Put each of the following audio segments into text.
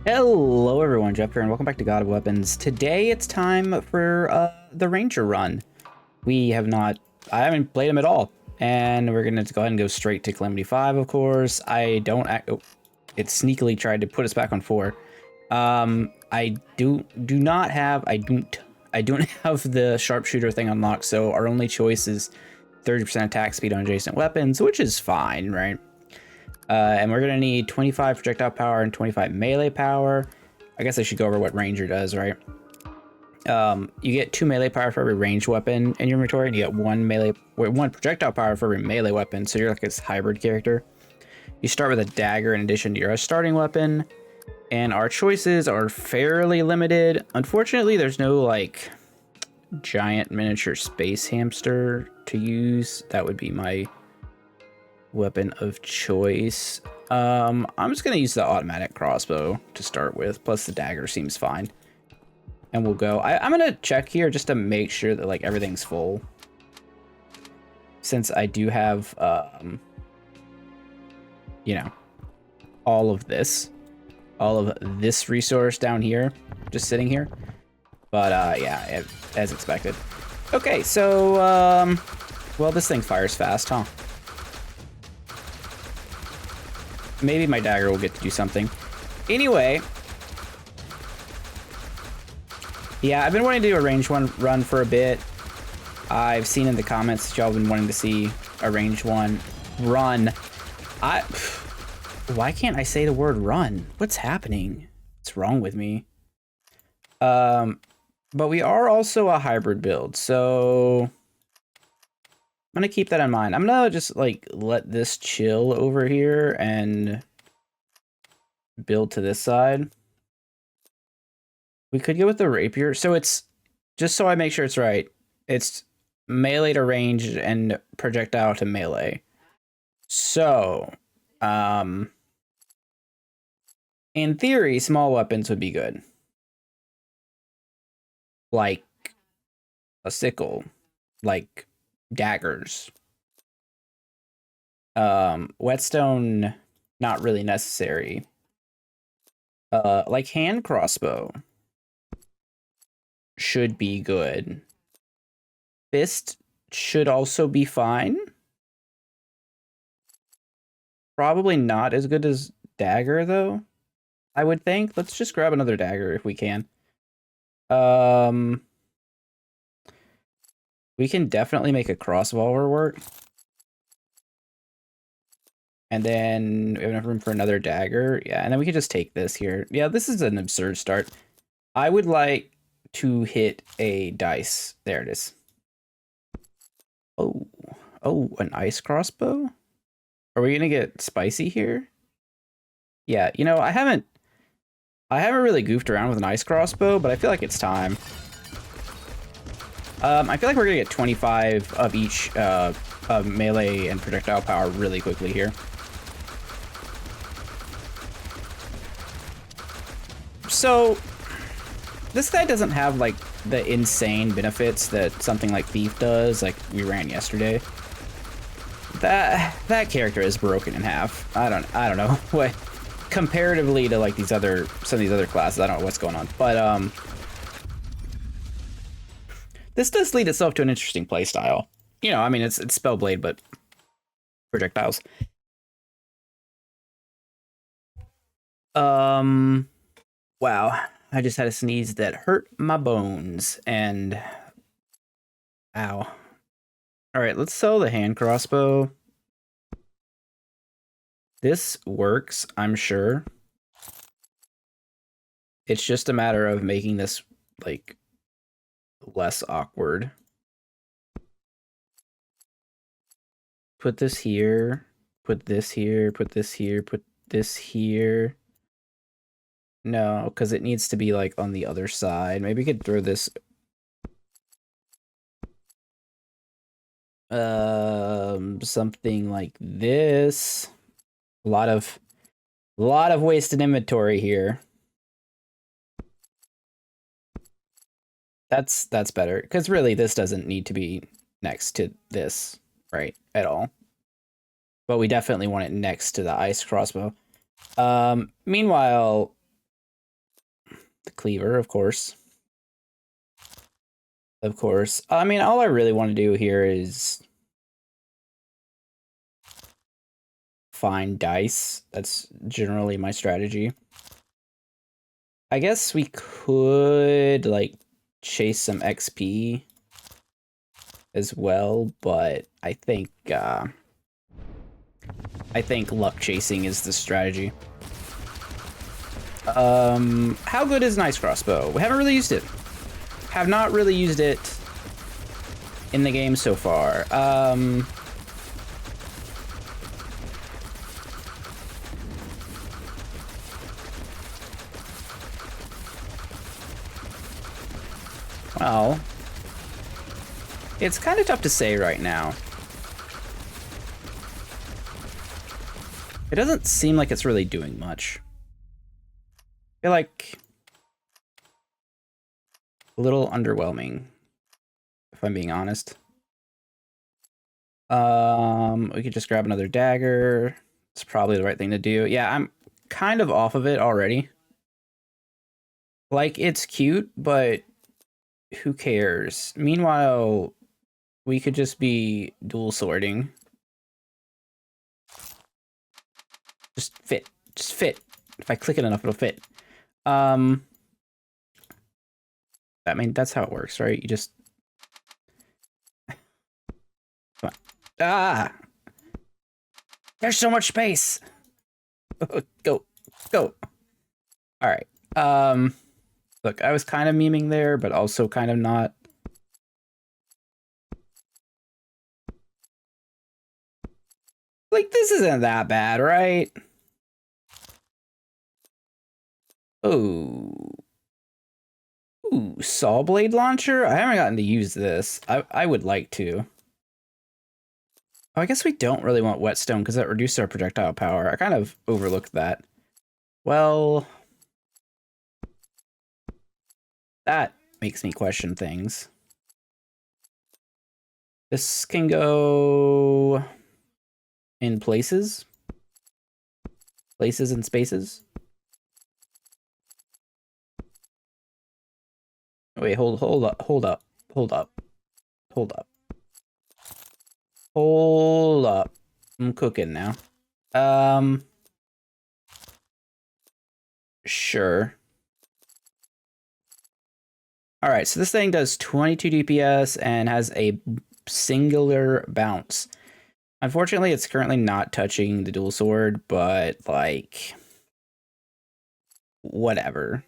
Hello everyone, Jeff here, and welcome back to God of Weapons. Today it's time for the Ranger run. I haven't played him at all, and we're gonna go ahead and go straight to Calamity 5, of course. It sneakily tried to put us back on 4. I don't have the sharpshooter thing unlocked, so our only choice is 30% attack speed on adjacent weapons, which is fine, right? And we're gonna need 25 projectile power and 25 melee power. I guess I should go over what Ranger does, right? You get 2 melee power for every ranged weapon in your inventory, and you get 1 projectile power for every melee weapon, so you're like this hybrid character. You start with a dagger in addition to your starting weapon, and our choices are fairly limited. Unfortunately, there's no like giant miniature space hamster to use. That would be my weapon of choice. I'm just gonna use the automatic crossbow to start with, plus the dagger seems fine. And we'll go. I'm gonna check here just to make sure that like everything's full, since I do have you know, all of this resource down here just sitting here. But yeah, as expected. Okay, so well, this thing fires fast, huh? Maybe my dagger will get to do something. Anyway, yeah, I've been wanting to do a ranged one run for a bit. I've seen in the comments that y'all been wanting to see a ranged one run. Why can't I say the word run? What's happening? What's wrong with me? But we are also a hybrid build, so I'm gonna keep that in mind. I'm gonna just like let this chill over here and build to this side. We could go with the rapier. So it's, just so I make sure it's right, it's melee to ranged and projectile to melee. So, in theory, small weapons would be good. Like a sickle, like daggers. Whetstone, not really necessary. Like hand crossbow should be good. Fist should also be fine. Probably not as good as dagger, though, I would think. Let's just grab another dagger if we can. We can definitely make a crossbow work. And then we have enough room for another dagger. Yeah, and then we can just take this here. Yeah, this is an absurd start. I would like to hit a dice. There it is. Oh, an ice crossbow? Are we gonna get spicy here? Yeah, you know, I haven't really goofed around with an ice crossbow, but I feel like it's time. I feel like we're gonna get 25 of each melee and projectile power really quickly here. So this guy doesn't have like the insane benefits that something like Thief does, like we ran yesterday. That character is broken in half. I don't know what, comparatively to like some of these other classes. I don't know what's going on, but this does lead itself to an interesting playstyle. You know, I mean, it's Spellblade, but projectiles. Wow, I just had a sneeze that hurt my bones, and ow. All right, let's sell the hand crossbow. This works, I'm sure. It's just a matter of making this like less awkward. Put this here, put this here, put this here, put this here. No, because it needs to be like on the other side. Maybe we could throw this something like this. A lot of wasted inventory here. That's better, because really this doesn't need to be next to this, right, at all. But we definitely want it next to the ice crossbow. Meanwhile, cleaver, of course. Of course. I mean, all I really want to do here is find dice. That's generally my strategy. I guess we could, like, chase some XP as well, but I think luck chasing is the strategy. How good is Nice Crossbow? We haven't really used it. Have not really used it in the game so far. Well, it's kind of tough to say right now. It doesn't seem like it's really doing much. I feel like a little underwhelming, if I'm being honest. We could just grab another dagger. It's probably the right thing to do. Yeah, I'm kind of off of it already. Like, it's cute, but who cares? Meanwhile, we could just be dual swording. Just fit. Just fit. If I click it enough, it'll fit. I mean, that's how it works, right? You just... Come on. Ah! There's so much space! Go. Go. Alright. Look, I was kind of memeing there, but also kind of not. Like, this isn't that bad, right? Oh. Ooh, saw blade launcher? I haven't gotten to use this. I would like to. Oh, I guess we don't really want whetstone because that reduces our projectile power. I kind of overlooked that. Well, that makes me question things. This can go in places. Places and spaces. Wait, hold up. Hold up. I'm cooking now. Sure. All right, so this thing does 22 DPS and has a singular bounce. Unfortunately, it's currently not touching the dual sword, but, like, whatever.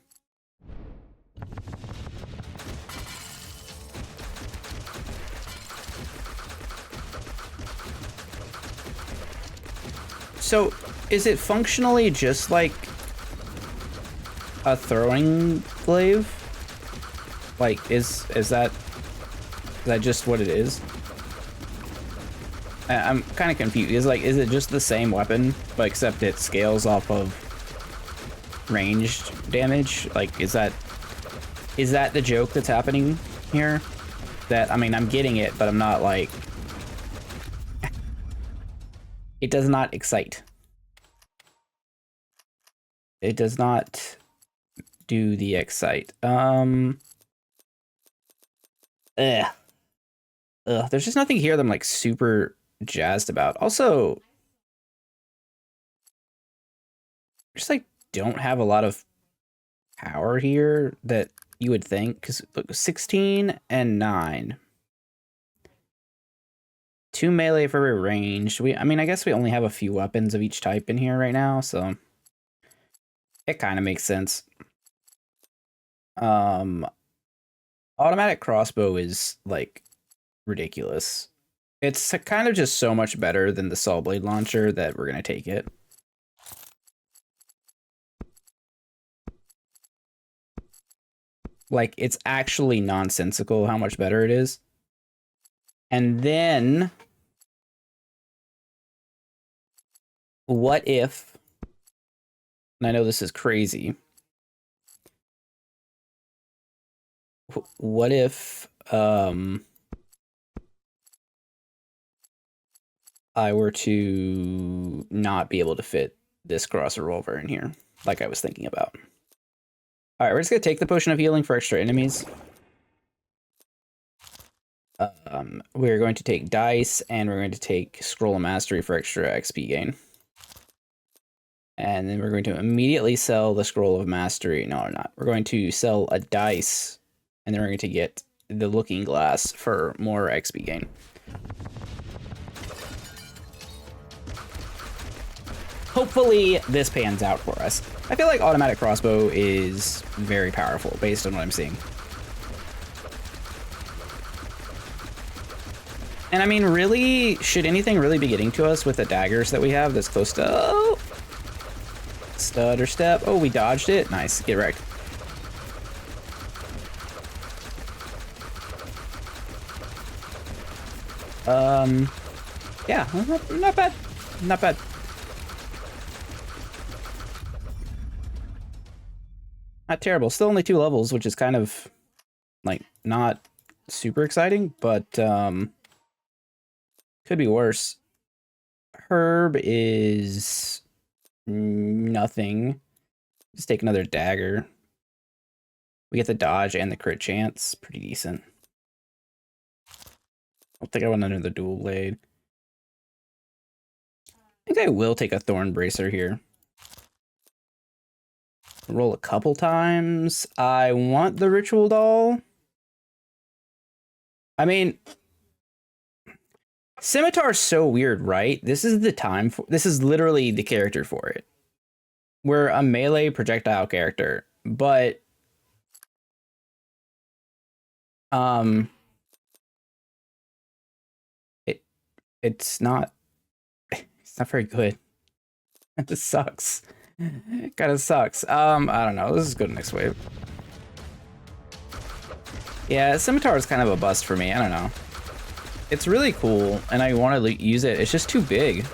So, is it functionally just like a throwing glaive? Like, is that just what it is? I'm kind of confused. Is it just the same weapon, but except it scales off of ranged damage? Like, is that the joke that's happening here? That, I mean, I'm getting it, but I'm not, like... It does not excite. It does not do the excite. There's just nothing here that I'm, like, super jazzed about. Also, just, like, don't have a lot of power here that you would think, because look, 16 and 9. 2 melee for every range. I mean, I guess we only have a few weapons of each type in here right now, so it kind of makes sense. Automatic crossbow is, like, ridiculous. It's kind of just so much better than the saw blade launcher that we're gonna take it. Like, it's actually nonsensical how much better it is. And then, what if, and I know this is crazy, what if I were to not be able to fit this cross revolver in here, like I was thinking about? All right, we're just gonna take the potion of healing for extra enemies. We're going to take dice, and we're going to take scroll of mastery for extra XP gain. And then we're going to immediately sell the scroll of mastery. No, we're not. We're going to sell a dice, and then we're going to get the looking glass for more XP gain. Hopefully this pans out for us. I feel like automatic crossbow is very powerful based on what I'm seeing. And I mean, really, should anything really be getting to us with the daggers that we have that's close to... Oh! Stutter step. Oh, we dodged it. Nice. Get wrecked. Yeah, not bad. Not bad. Not terrible. Still only 2 levels, which is kind of, like, not super exciting, but, could be worse. Herb is nothing. Just take another dagger. We get the dodge and the crit chance. Pretty decent. I don't think I want another dual blade. I think I will take a thorn bracer here. Roll a couple times. I want the ritual doll. I mean, scimitar is so weird, right? This is the time for, this is literally the character for it. We're a melee projectile character, but it's not very good. This sucks. It kind of sucks. I don't know. This is good next wave. Yeah, scimitar is kind of a bust for me. I don't know. It's really cool, and I want to use it. It's just too big.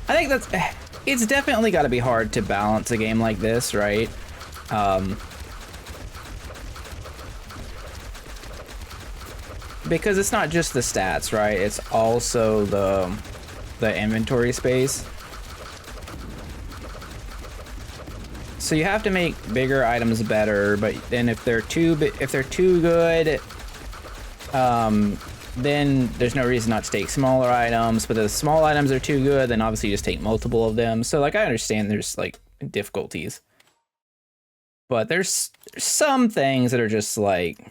I think that's... It's definitely got to be hard to balance a game like this, right? Because it's not just the stats, right? It's also the inventory space. So you have to make bigger items better, but then if they're too good, then there's no reason not to take smaller items. But if the small items are too good, then obviously you just take multiple of them. So like I understand there's like difficulties, but there's some things that are just like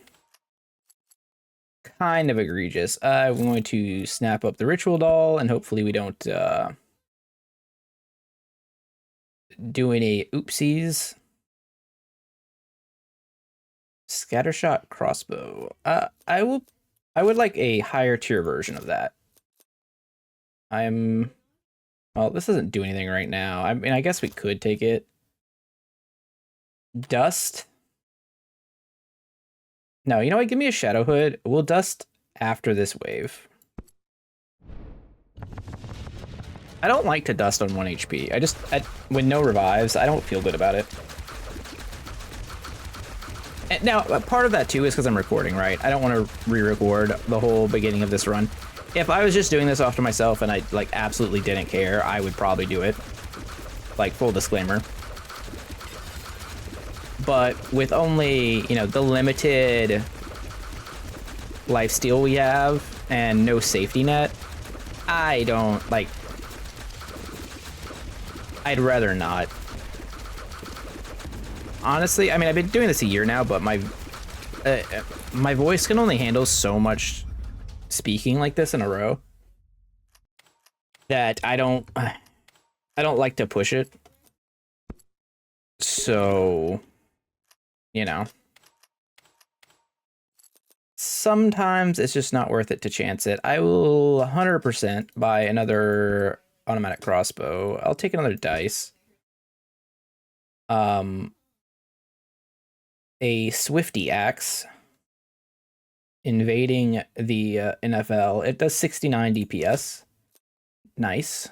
kind of egregious. I'm going to snap up the ritual doll, and hopefully we don't do any oopsies. Scattershot crossbow. I would like a higher tier version of that. Well, this doesn't do anything right now. I mean, I guess we could take it. Dust. No, you know what? Give me a shadow hood. We'll dust after this wave. I don't like to dust on 1 HP. With no revives, I don't feel good about it. And now, part of that too is because I'm recording, right? I don't want to re-record the whole beginning of this run. If I was just doing this off to myself and I like absolutely didn't care, I would probably do it. Like, full disclaimer. But with only, you know, the limited lifesteal we have and no safety net, I don't, like... I'd rather not. Honestly, I mean, I've been doing this a year now, but my voice can only handle so much speaking like this in a row that I don't like to push it. So, you know, sometimes it's just not worth it to chance it. I will 100% buy another automatic crossbow. I'll take another dice. A Swifty axe. Invading the NFL. It does 69 DPS. Nice.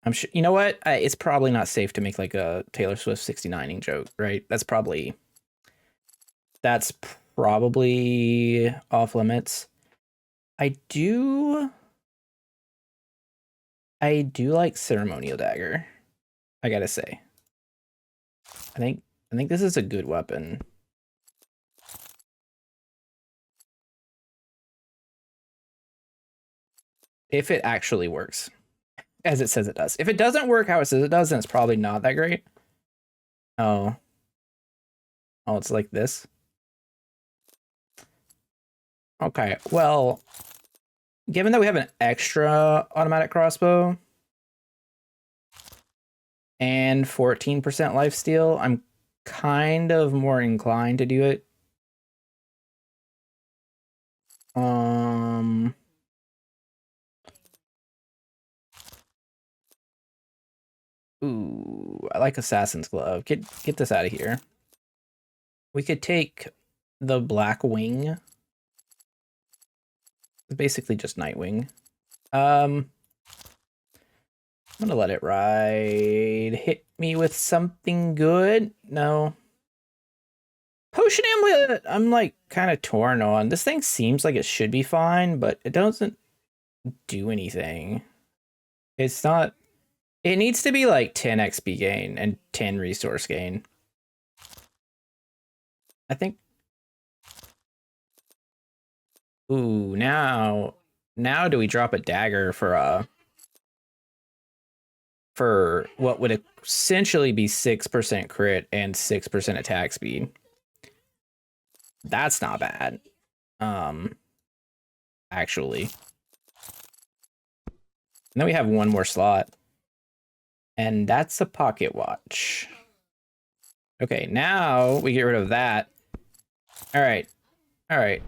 I'm sure, you know what? It's probably not safe to make like a Taylor Swift 69ing joke, right? That's probably off limits. I do I do like ceremonial dagger, I gotta say. I think this is a good weapon. If it actually works, as it says it does. If it doesn't work how it says it does, then it's probably not that great. Oh. Oh, it's like this? Okay, well, given that we have an extra automatic crossbow and 14% lifesteal, I'm kind of more inclined to do it. Ooh, I like Assassin's Glove. Get this out of here. We could take the Black Wing. It's basically just Nightwing. I'm gonna let it ride. Hit me with something good. No. Potion Amulet, I'm like kind of torn on. This thing seems like it should be fine, but it doesn't do anything. It's not. It needs to be like 10 XP gain and 10 resource gain. I think. Ooh, now do we drop a dagger for what would essentially be 6% crit and 6% attack speed? That's not bad. Actually. And then we have one more slot. And that's a pocket watch. Okay, now we get rid of that. All right. All right.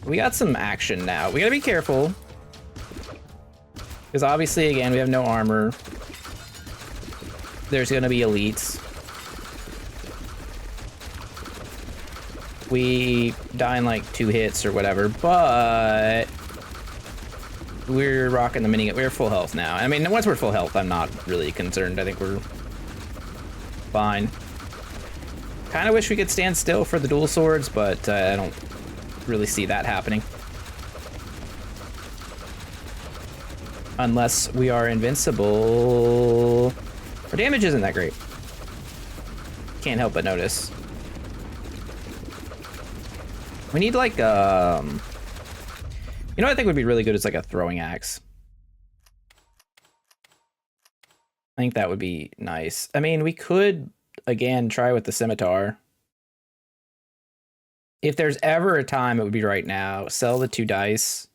We got some action now. We gotta be careful. Because obviously, again, we have no armor. There's gonna be elites. We die in like 2 hits or whatever, but we're rocking the minigun. We're full health now. I mean, once we're full health, I'm not really concerned. I think we're fine. Kind of wish we could stand still for the dual swords, but I don't really see that happening. Unless we are invincible. Our damage isn't that great. Can't help but notice. We need like, you know what I think would be really good is like a throwing axe. I think that would be nice. I mean, we could, again, try with the scimitar. If there's ever a time, it would be right now. Sell the 2 dice.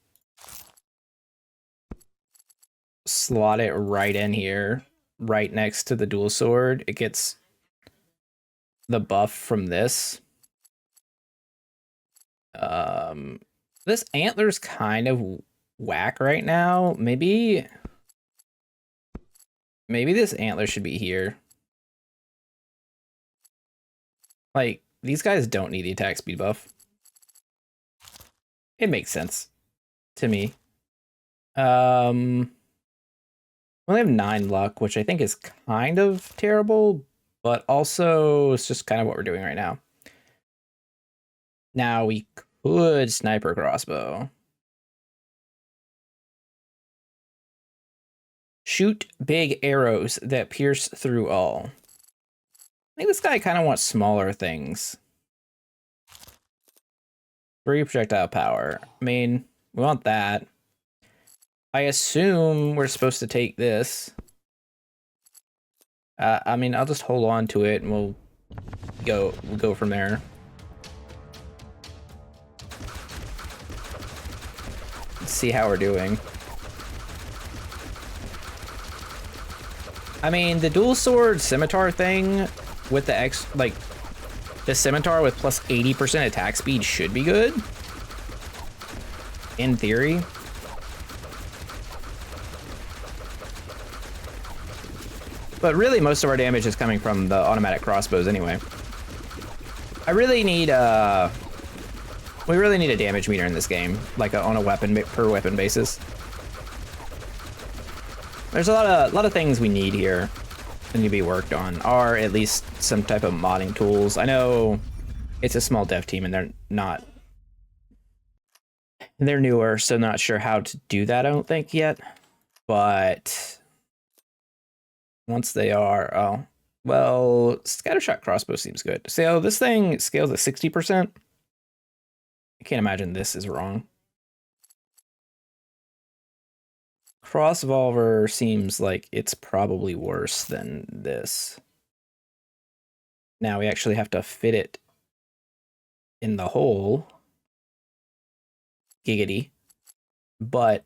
Slot it right in here, right next to the dual sword. It gets the buff from this. This antler's kind of whack right now. Maybe this antler should be here. Like, these guys don't need the attack speed buff. It makes sense to me. We only have 9 luck, which I think is kind of terrible, but also it's just kind of what we're doing right now. Now we could sniper crossbow. Shoot big arrows that pierce through all. I think this guy kind of wants smaller things. 3 projectile power. I mean, we want that. I assume we're supposed to take this. I mean, I'll just hold on to it and we'll go from there. Let's see how we're doing. I mean, the dual sword scimitar thing with the the scimitar with plus 80% attack speed should be good. In theory. But really, most of our damage is coming from the automatic crossbows anyway. I really need we really need a damage meter in this game, like on a weapon per weapon basis. There's a lot of things we need here that need to be worked on, or at least some type of modding tools. I know it's a small dev team and they're newer, so not sure how to do that, I don't think, yet. But once they are, oh, well, scattershot crossbow seems good. So this thing scales at 60%. I can't imagine this is wrong. Crossvolver seems like it's probably worse than this. Now we actually have to fit it in the hole. Giggity. But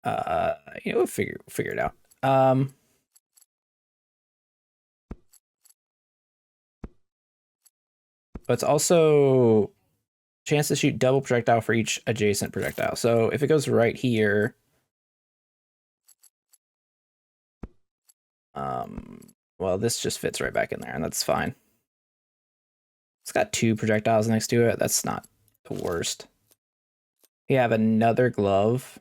you know, we'll figure it out. But it's also chance to shoot double projectile for each adjacent projectile. So if it goes right here, well, this just fits right back in there, and that's fine. It's got 2 projectiles next to it. That's not the worst. We have another glove.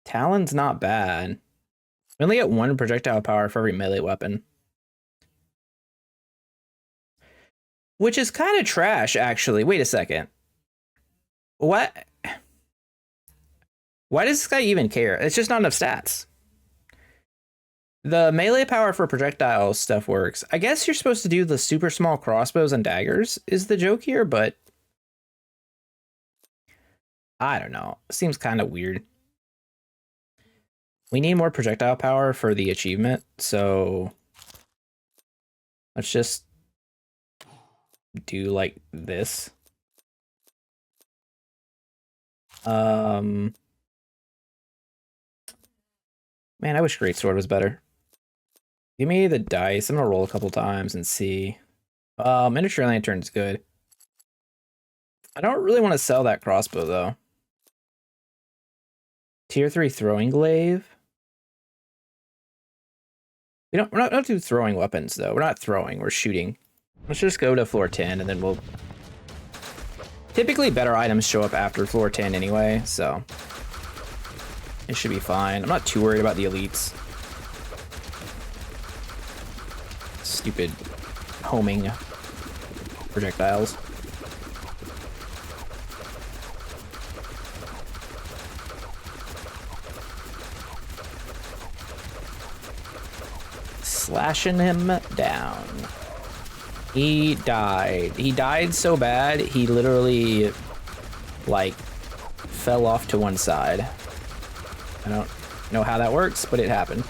Talon's not bad. We only get 1 projectile power for every melee weapon. Which is kind of trash, actually. Wait a second. What? Why does this guy even care? It's just not enough stats. The melee power for projectile stuff works. I guess you're supposed to do the super small crossbows and daggers is the joke here, but I don't know. Seems kind of weird. We need more projectile power for the achievement, so let's just do like this. Man, I wish Greatsword was better. Give me the dice. I'm gonna roll a couple times and see. Miniature Lantern's good. I don't really want to sell that crossbow though. Tier 3 throwing glaive. We're not do throwing weapons though. We're not throwing, we're shooting. Let's just go to floor 10 and then we'll... Typically better items show up after floor 10 anyway, so it should be fine. I'm not too worried about the elites. Stupid homing projectiles. Slashing him down. He died. He died so bad, he literally, like, fell off to one side. I don't know how that works, but it happened.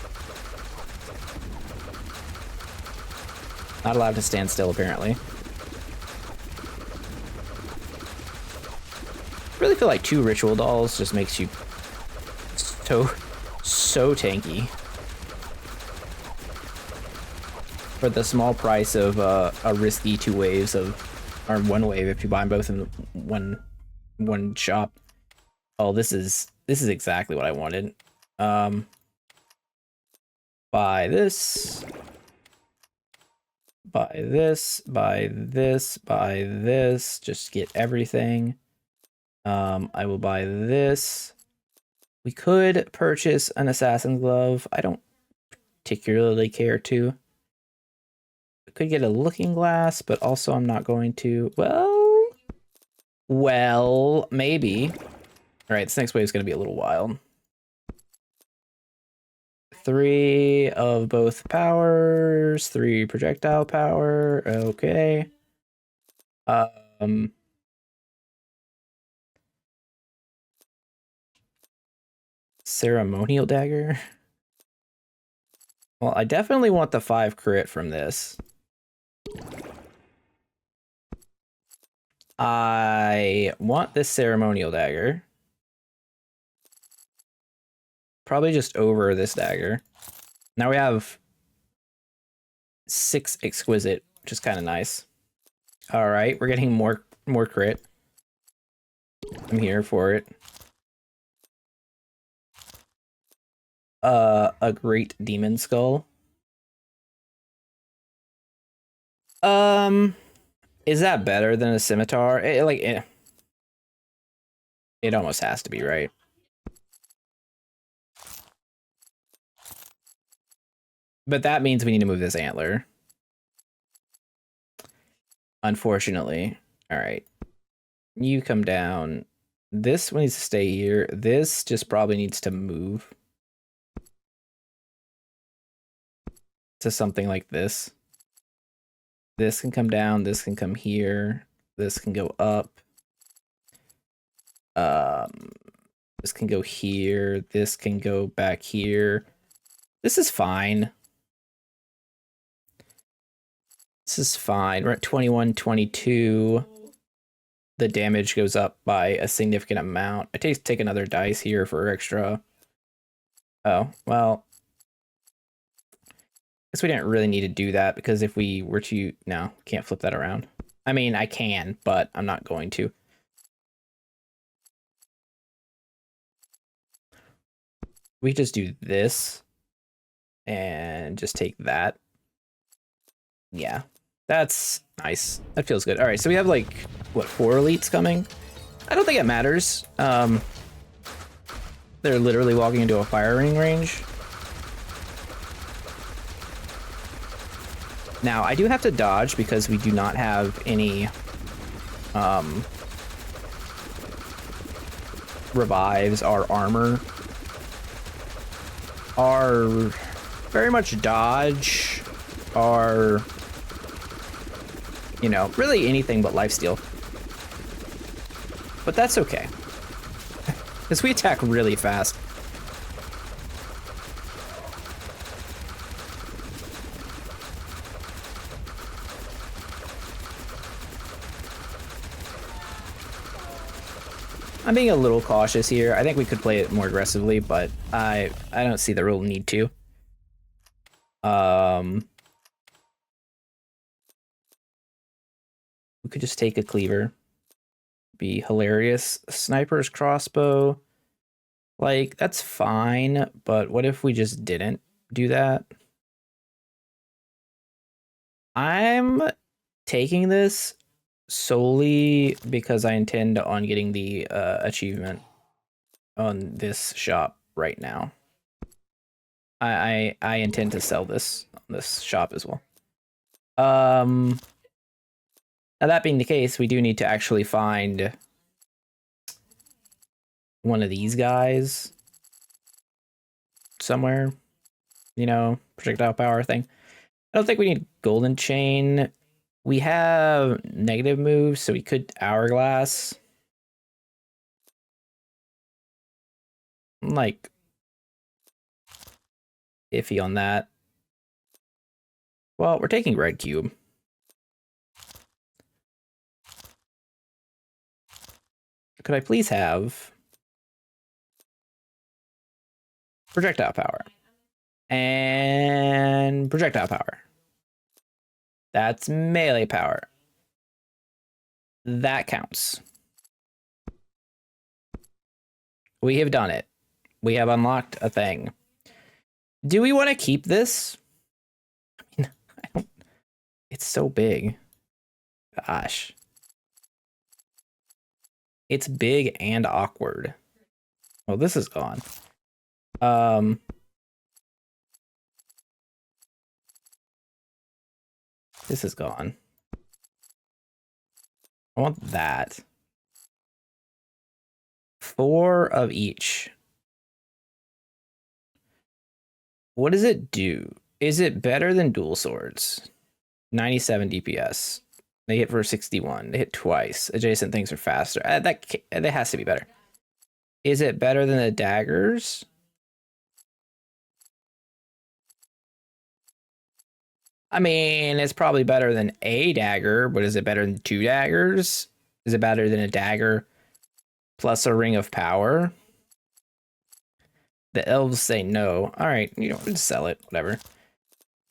Not allowed to stand still, apparently. I really feel like 2 ritual dolls just makes you so tanky. For the small price of a risky 2 waves of, or 1 wave if you buy them both in one shop. Oh, this is exactly what I wanted. Buy this. Buy this. Buy this. Buy this. Just get everything. I will buy this. We could purchase an assassin glove. I don't particularly care to. Could get a looking glass, but also I'm not going to. Well, maybe. All right, this next wave is going to be a little wild. 3 of both powers, 3 projectile power. Okay. Ceremonial dagger. Well, I definitely want the 5 crit from this. I want this ceremonial dagger. Probably just over this dagger. Now we have 6 exquisite, which is kind of nice. All right, we're getting more crit. I'm here for it. A great demon skull. Is that better than a scimitar? It almost has to be, right? But that means we need to move this antler. Unfortunately. All right. You come down. This one needs to stay here. This just probably needs to move to something like this. This can come down. This can come here. This can go up. This can go here. This can go back here. This is fine. This is fine. We're at 21, 22. The damage goes up by a significant amount. I take another dice here for extra. Oh, well. I guess we didn't really need to do that because if we were to... No, can't flip that around. I mean, I can, but I'm not going to. We just do this and just take that. Yeah, that's nice. That feels good. All right, so we have like, what, 4 elites coming? I don't think it matters. They're literally walking into a firing range. Now, I do have to dodge because we do not have any revives. Our armor are very much dodge, are, you know, really anything but lifesteal. But that's okay, because we attack really fast. I'm being a little cautious here. I think we could play it more aggressively, but I don't see the real need to. We could just take a cleaver. Be hilarious. Sniper's crossbow. Like, that's fine, but what if we just didn't do that? I'm taking this solely because I intend on getting the achievement on this shop right now. I intend to sell this on this shop as well. Now that being the case, we do need to actually find one of these guys somewhere. You know, projectile power thing. I don't think we need golden chain. We have negative moves, so we could hourglass. I'm like iffy on that. Well, we're taking red cube. Could I please have projectile power and projectile power? That's melee power. That counts. We have done it. We have unlocked a thing. Do we want to keep this? I mean, I don't... It's so big. Gosh. It's big and awkward. Well, this is gone. This is gone. I want that. 4 of each. What does it do? Is it better than dual swords? 97 DPS. They hit for 61. They hit twice. Adjacent things are faster. That has to be better. Is it better than the daggers? I mean, it's probably better than a dagger, but is it better than 2 daggers? Is it better than a dagger plus a ring of power? The elves say no. All right, you know, just sell it, whatever.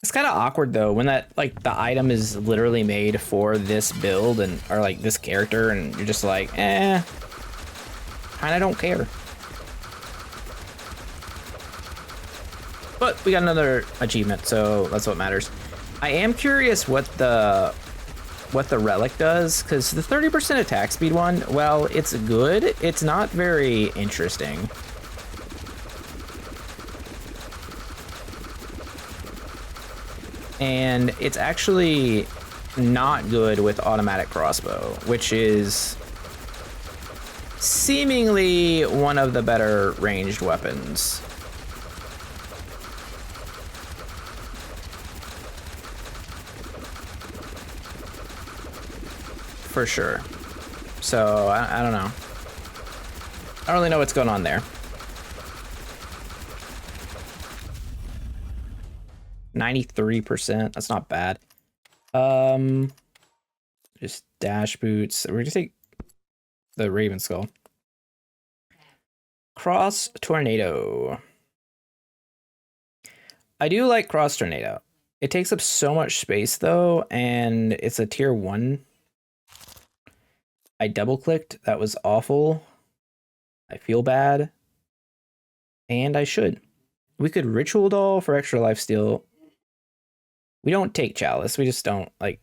It's kind of awkward though when that, like, the item is literally made for this build and or like this character, and you're just like, kind of don't care. But we got another achievement, so that's what matters. I am curious what the relic does, because the 30% attack speed one, well, it's good. It's not very interesting. And it's actually not good with automatic crossbow, which is seemingly one of the better ranged weapons. For sure. So, I don't know. I don't really know what's going on there. 93%, that's not bad. Just dash boots. We're gonna take the Raven Skull. Cross Tornado. I do like Cross Tornado. It takes up so much space though, and it's a tier 1. I double clicked. That was awful. I feel bad. And I should. We could Ritual Doll for extra lifesteal. We don't take Chalice. We just don't, like...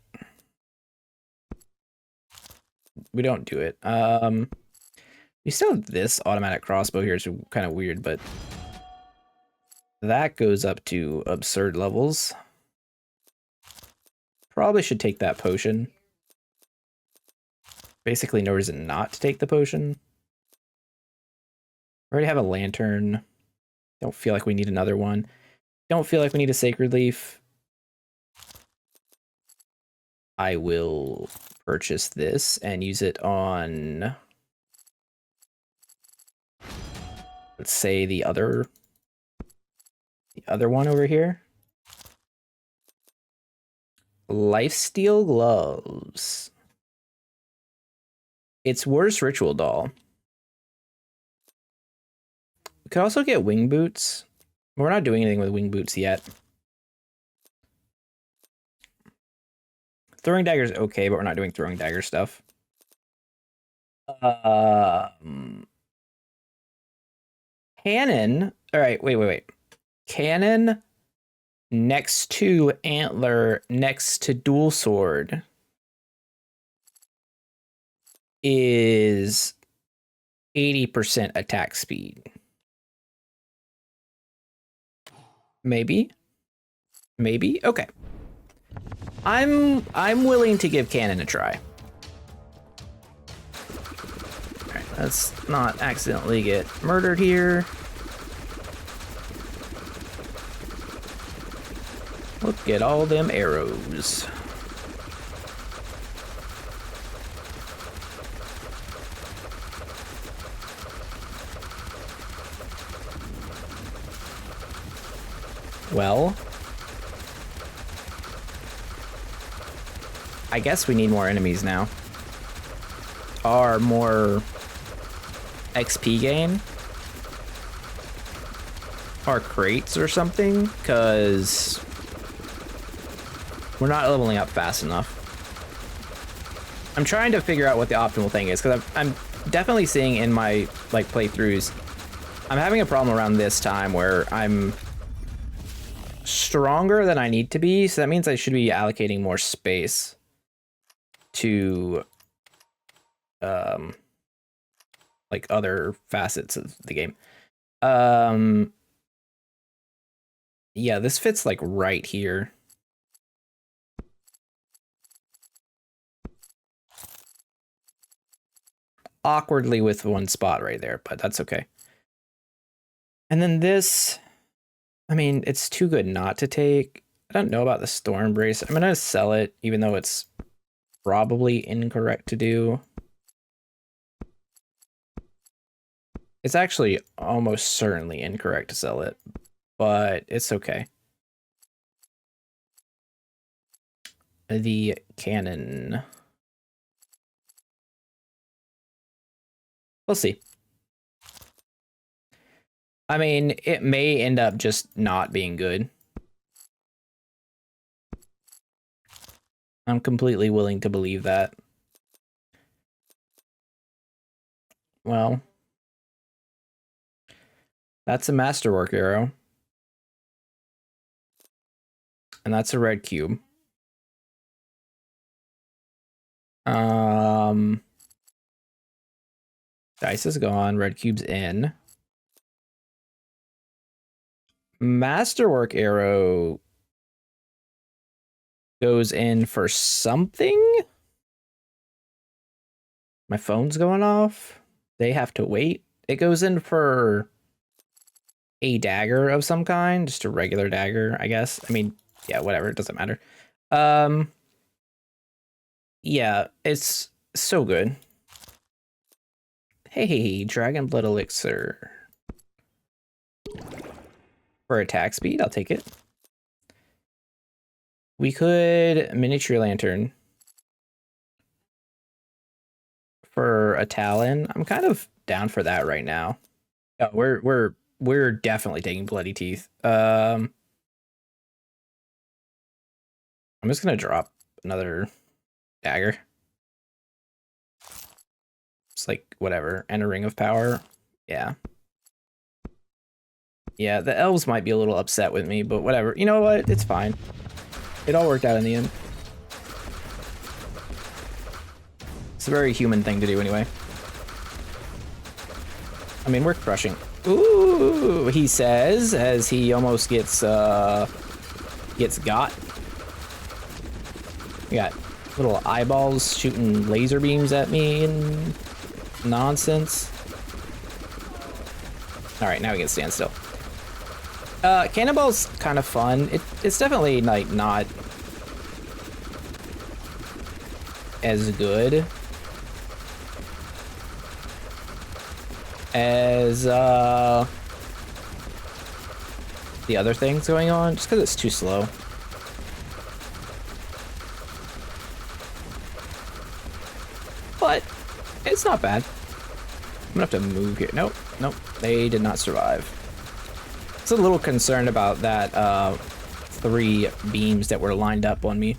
We don't do it. We still have this automatic crossbow here. It's kind of weird, but... That goes up to absurd levels. Probably should take that potion. Basically no reason not to take the potion. We already have a lantern. Don't feel like we need another one. Don't feel like we need a sacred leaf. I will purchase this and use it on, let's say, the other one over here. Lifesteal gloves. It's worse Ritual Doll. We could also get wing boots. We're not doing anything with wing boots yet. Throwing dagger is okay, but we're not doing throwing dagger stuff. Cannon. All right, wait. Cannon next to antler next to dual sword is 80% attack speed. Maybe. Okay. I'm willing to give cannon a try. All right, let's not accidentally get murdered here. Look at all them arrows. Well, I guess we need more enemies now. Or more XP gain. Or crates or something, because we're not leveling up fast enough. I'm trying to figure out what the optimal thing is, because I'm definitely seeing in my playthroughs, I'm having a problem around this time where I'm stronger than I need to be, so that means I should be allocating more space to other facets of the game. Yeah, this fits like right here. Awkwardly with one spot right there, but that's okay. And then this, I mean, it's too good not to take. I don't know about the Storm Brace. I'm gonna sell it, even though it's probably incorrect to do. It's actually almost certainly incorrect to sell it, but it's okay. The cannon. We'll see. I mean, it may end up just not being good. I'm completely willing to believe that. Well, that's a masterwork arrow. And that's a red cube. Dice is gone, red cube's in. Masterwork arrow goes in for something? My phone's going off. they have to wait. It goes in for a dagger of some kind, just a regular dagger, I guess. I mean, yeah, whatever, it doesn't matter. Yeah, it's so good. Hey, Dragon Blood Elixir. For attack speed, I'll take it. We could miniature lantern for a Talon. I'm kind of down for that right now. Oh, we're definitely taking Bloody Teeth. I'm just gonna drop another dagger. It's like whatever, and a Ring of Power. Yeah. Yeah, the elves might be a little upset with me, but whatever. You know what? It's fine. It all worked out in the end. It's a very human thing to do anyway. I mean, we're crushing. Ooh, he says, as he almost gets got. We got little eyeballs shooting laser beams at me and nonsense. All right, now we can stand still. Cannonball's kind of fun. It's definitely like not as good as the other things going on, just because it's too slow. But it's not bad. I'm gonna have to move here. Nope, nope, they did not survive. I was a little concerned about that 3 beams that were lined up on me.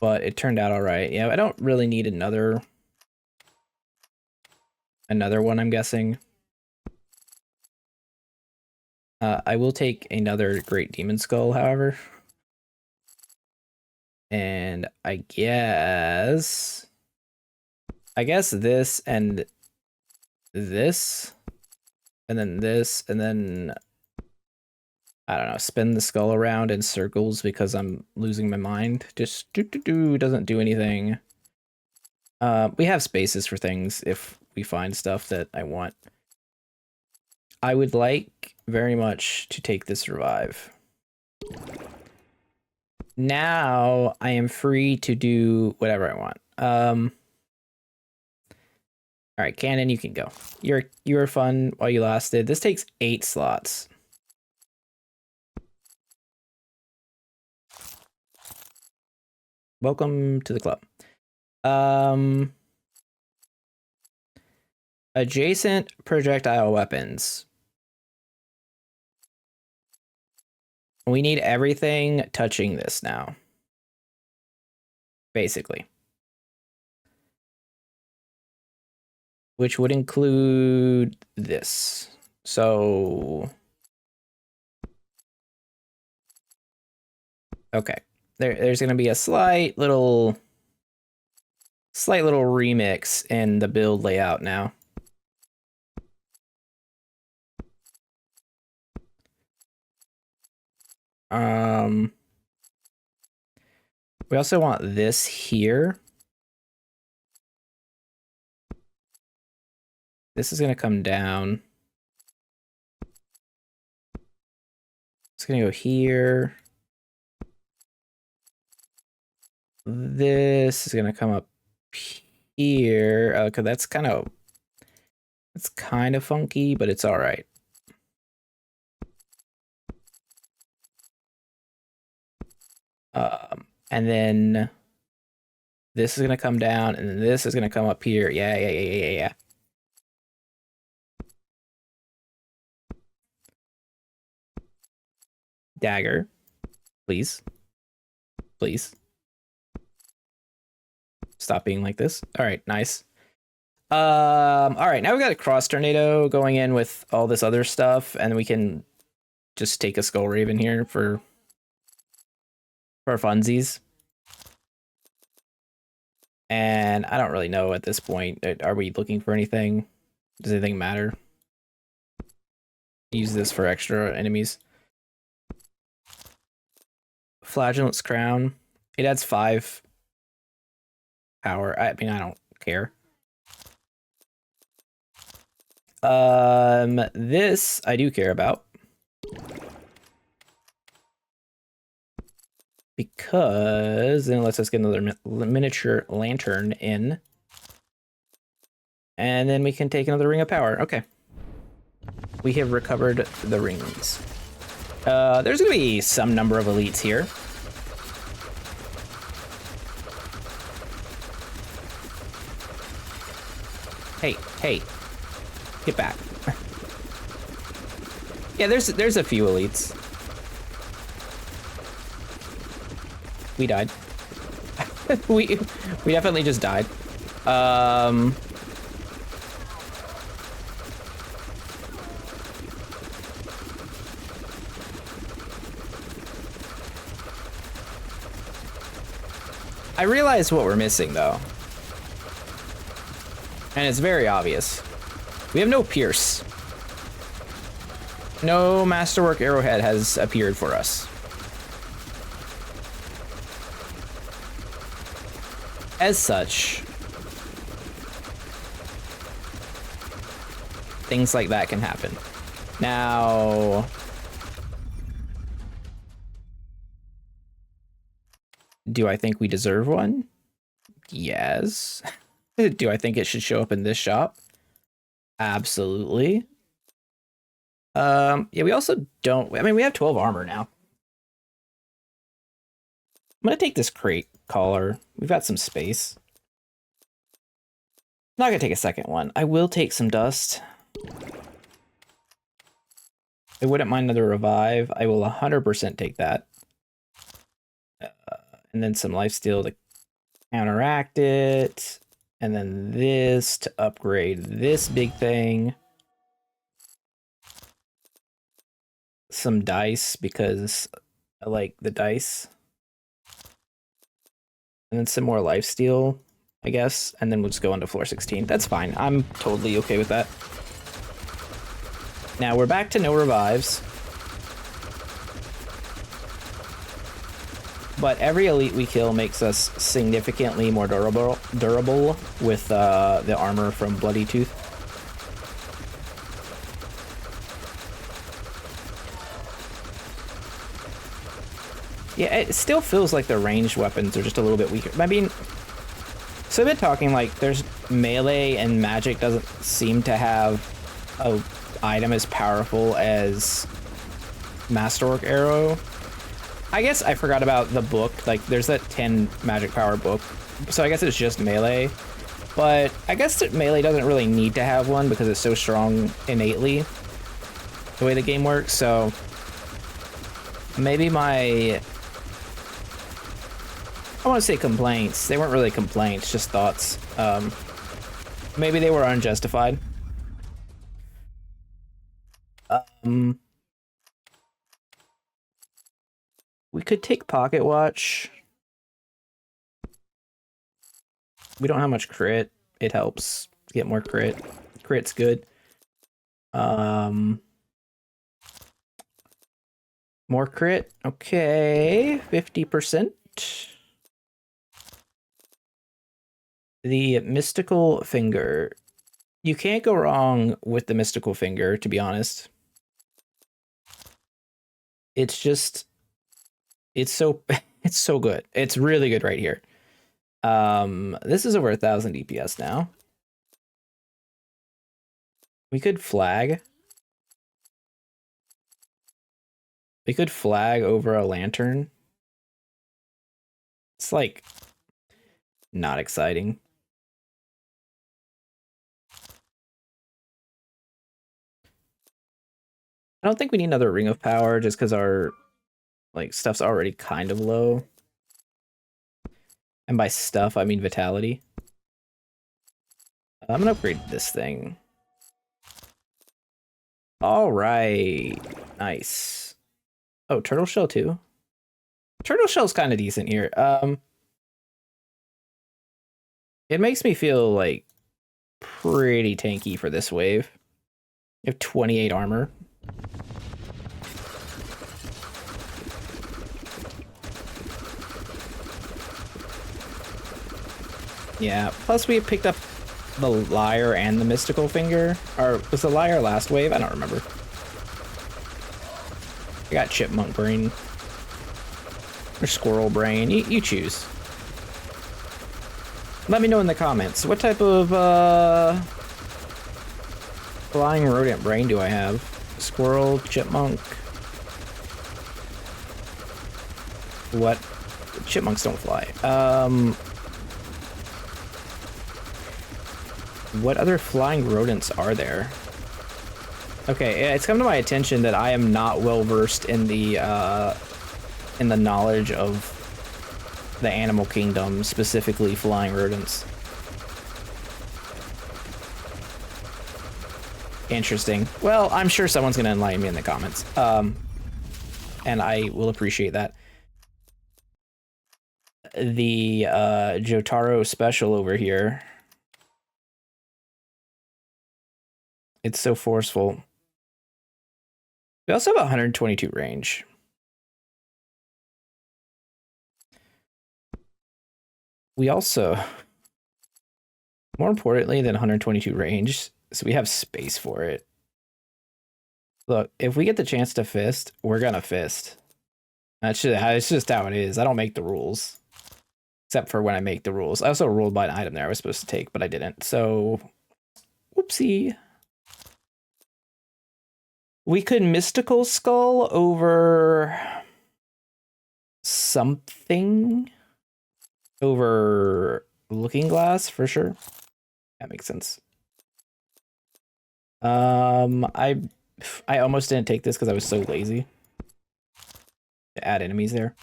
But it turned out all right. Yeah, I don't really need another one, I'm guessing. I will take another Great Demon Skull, however. And I guess this and this, and then this, and then I don't know, spin the skull around in circles because I'm losing my mind. Just doesn't do anything. We have spaces for things if we find stuff that I want. I would like very much to take this revive. Now I am free to do whatever I want. All right, Cannon, you can go. You were fun while you lasted. This takes 8 slots. Welcome to the club. Adjacent projectile weapons. We need everything touching this now. Basically. Which would include this. So... okay. There's going to be a slight little remix in the build layout now. We also want this here. This is going to come down. It's going to go here. This is going to come up here. Okay, that's kind of funky, but it's all right. And then this is going to come down, and then this is going to come up here. Yeah. Dagger, please. Please. Stop being like this. All right, nice. All right, now we've got a cross tornado going in with all this other stuff, and we can just take a Skull Raven here for funsies. And I don't really know at this point. Are we looking for anything? Does anything matter? Use this for extra enemies. Flagellant's Crown. It adds 5 power. I mean, I don't care. This I do care about. Because then it lets us get another miniature lantern in. And then we can take another ring of power. Okay. We have recovered the rings. There's going to be some number of elites here. Hey. Get back. Yeah, there's a few elites. We died. we definitely just died. I realize what we're missing though. And it's very obvious. We have no Pierce. No Masterwork Arrowhead has appeared for us. As such, things like that can happen. Now, do I think we deserve one? Yes. Do I think it should show up in this shop? Absolutely. Yeah, we also don't, I mean, we have 12 armor now. I'm gonna take this crate collar. We've got some space. Not gonna take a second one. I will take some dust. I wouldn't mind another revive. I will 100% take that. And then some lifesteal to counteract it. And then this to upgrade this big thing. Some dice because I like the dice. And then some more lifesteal, I guess. And then we'll just go into floor 16. That's fine. I'm totally okay with that. Now we're back to no revives. But every elite we kill makes us significantly more durable with the armor from Bloody Tooth. Yeah, it still feels like the ranged weapons are just a little bit weaker. I mean, so I've been talking like there's melee and magic doesn't seem to have a item as powerful as Masterwork Arrow. I guess I forgot about the book. Like, there's that 10 magic power book. So I guess it's just melee. But I guess that melee doesn't really need to have one because it's so strong innately, the way the game works. So maybe I want to say complaints. They weren't really complaints, just thoughts. Maybe they were unjustified. We could take Pocket Watch. We don't have much crit. It helps get more crit. Crit's good. More crit. Okay, 50%. The Mystical Finger. You can't go wrong with the Mystical Finger, to be honest. It's just... It's so good. It's really good right here. This is over 1,000 DPS now. We could flag. We could flag over a lantern. It's like not exciting. I don't think we need another Ring of Power just because our like stuff's already kind of low. And by stuff, I mean vitality. I'm gonna upgrade this thing. All right, nice. Oh, turtle shell too. Turtle shell's kind of decent here. It makes me feel like pretty tanky for this wave. You have 28 armor. Yeah, plus we picked up the Lyre and the Mystical Finger. Or was the Lyre last wave? I don't remember. I got Chipmunk Brain. Or Squirrel Brain. You choose. Let me know in the comments. What type of flying rodent brain do I have? Squirrel, chipmunk. What? Chipmunks don't fly. What other flying rodents are there? Okay, it's come to my attention that I am not well versed in the knowledge of the animal kingdom, specifically flying rodents. Interesting. Well, I'm sure someone's gonna enlighten me in the comments. And I will appreciate that. The Jotaro special over here. It's so forceful. We also have 122 range. We also, more importantly than 122 range, so we have space for it. Look, if we get the chance to fist, we're gonna fist. It's just how it is. I don't make the rules. Except for when I make the rules. I also ruled by an item there I was supposed to take, but I didn't. So, whoopsie. We could Mystical Skull over something. Over Looking Glass, for sure. That makes sense. I almost didn't take this because I was so lazy to add enemies there.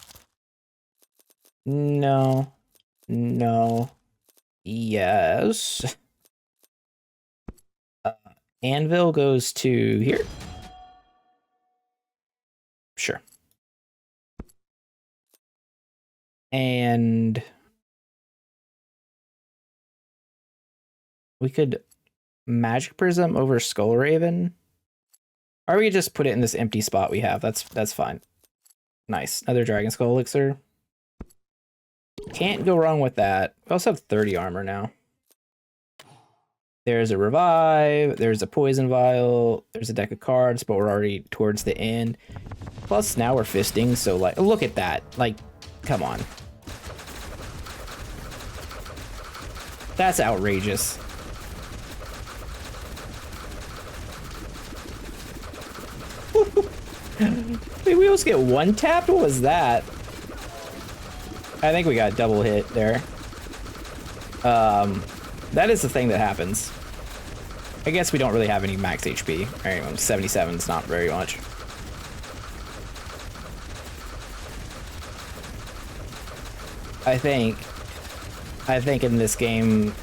No. No. Yes. Anvil goes to here. Sure. And we could Magic Prism over Skull Raven. Or we could just put it in this empty spot we have. That's fine. Nice. Another Dragon Skull Elixir. Can't go wrong with that. We also have 30 armor now. There's a Revive. There's a Poison Vial. There's a deck of cards, but we're already towards the end. Plus, now we're fisting, so, like, look at that. Like, come on. That's outrageous. Wait, we almost get one tapped? What was that? I think we got double hit there. That is the thing that happens. I guess we don't really have any max HP. Alright, 77 is not very much. I think in this game,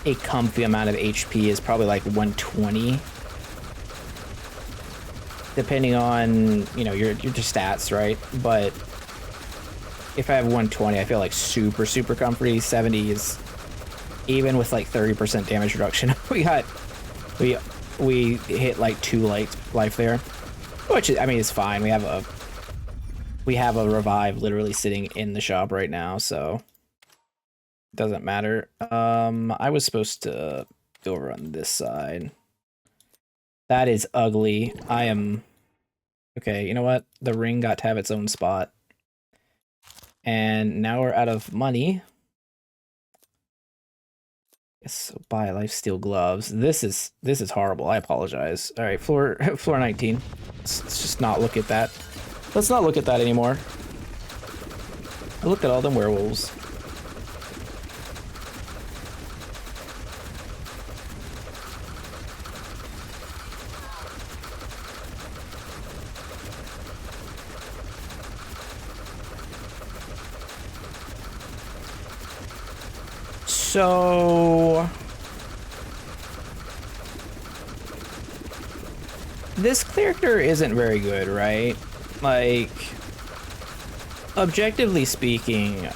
a comfy amount of HP is probably like 120. Depending on, you know, your stats, right? But if I have 120, I feel like super, super comfy. 70 is, even with like 30% damage reduction, we hit like 2 life there. Which, I mean, it's fine. We have a revive literally sitting in the shop right now, so it doesn't matter. I was supposed to go over on this side. That is ugly. I am... Okay, you know what? The ring got to have its own spot. And now we're out of money. So buy lifesteal gloves. This is horrible. I apologize. All right, floor 19. Let's just not look at that. Let's not look at that anymore. I looked at all them werewolves. So this character isn't very good, right? Like, objectively speaking,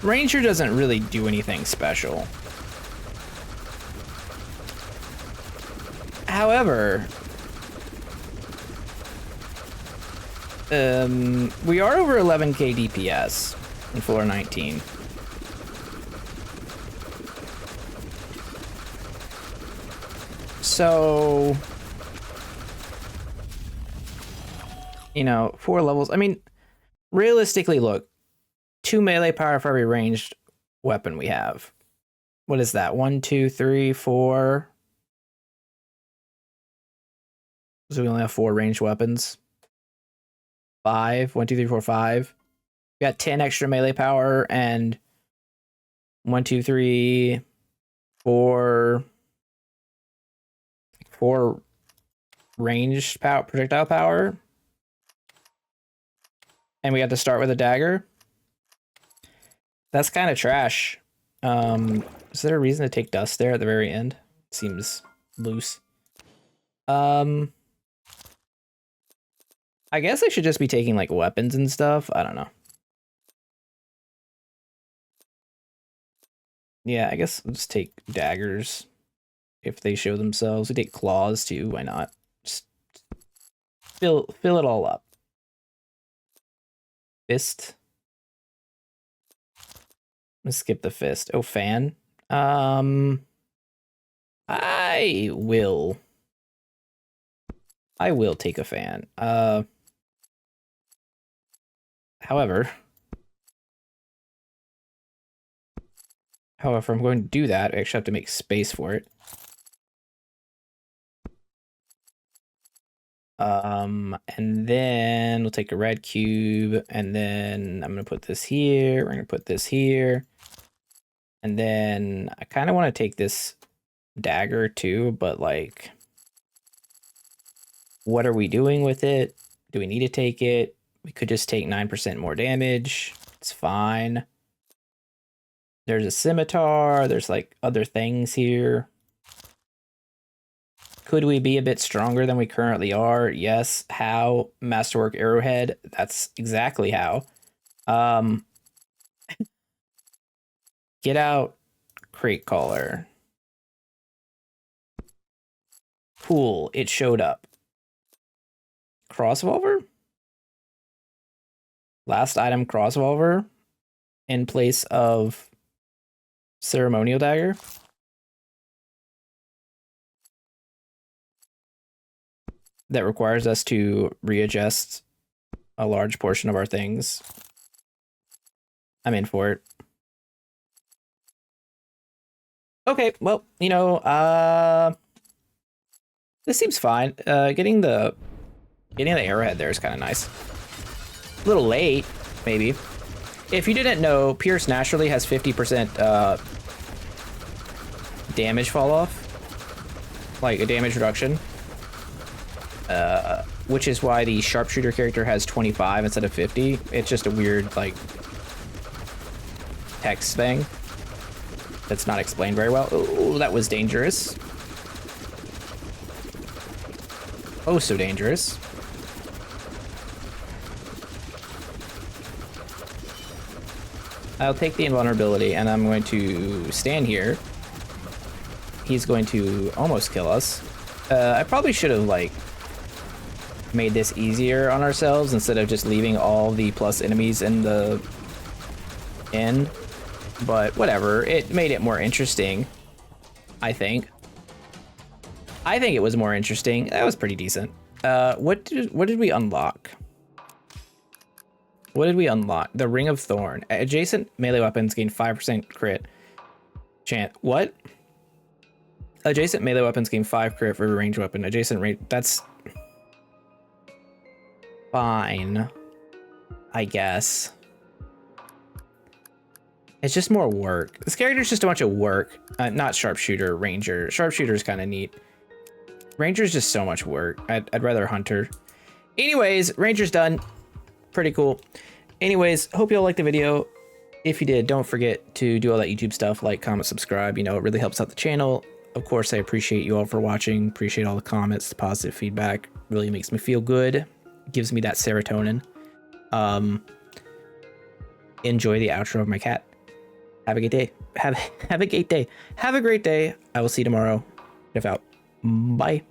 Ranger doesn't really do anything special. However, we are over 11k DPS in floor 19. So, you know, 4 levels. I mean, realistically, look, 2 melee power for every ranged weapon we have. What is that? 1, 2, 3, 4. So we only have 4 ranged weapons. 5. 1, 2, 3, 4, 5. We got 10 extra melee power and 1, 2, 3, 4. 4 ranged power, projectile power. And we have to start with a dagger. That's kind of trash. Is there a reason to take dust there at the very end? Seems loose. I guess I should just be taking like weapons and stuff. I don't know. Yeah, I guess I'll just take daggers if they show themselves. We take claws too. Why not? Just fill it all up. Fist. Let's skip the fist. Oh, fan. I will take a fan. However, if I'm going to do that, I actually have to make space for it. And then we'll take a red cube, and then I'm gonna put this here. We're gonna put this here. And then I kind of want to take this dagger too, but like, what are we doing with it? Do we need to take it? We could just take 9% more damage. It's fine. There's a scimitar. There's like other things here. Could we be a bit stronger than we currently are? Yes. How? Masterwork arrowhead. That's exactly how. Get out crate caller. Cool. It showed up. Crossvolver? Last item crossvolver in place of ceremonial dagger. That requires us to readjust a large portion of our things. I'm in for it. Okay, well, you know, this seems fine. Getting the arrowhead there is kind of nice. A little late, maybe. If you didn't know, Pierce naturally has 50% damage fall off, like a damage reduction. Which is why the sharpshooter character has 25 instead of 50. It's just a weird, like, text thing that's not explained very well. Oh, that was dangerous. Oh, so dangerous. I'll take the invulnerability, and I'm going to stand here. He's going to almost kill us. I probably should have, like, made this easier on ourselves instead of just leaving all the plus enemies in the end. But whatever, it made it more interesting, I think. I think it was more interesting. That was pretty decent. What did we unlock? What did we unlock? The Ring of Thorn. Adjacent melee weapons gain 5% crit chance. What? Adjacent melee weapons gain 5 crit for every ranged weapon. Adjacent range. That's fine, I guess. It's just more work. This character's just a bunch of work. Not sharpshooter, ranger. Sharpshooter is kind of neat. Ranger's just so much work. I'd rather hunter. Anyways, ranger's done. Pretty cool. Anyways, hope you all liked the video. If you did, don't forget to do all that YouTube stuff, like, comment, subscribe. You know, it really helps out the channel. Of course, I appreciate you all for watching. Appreciate all the comments, the positive feedback. Really makes me feel good. Gives me that serotonin. Enjoy the outro of my cat. Have a good day. Have a great day. Have a great day. I will see you tomorrow. If out. Bye.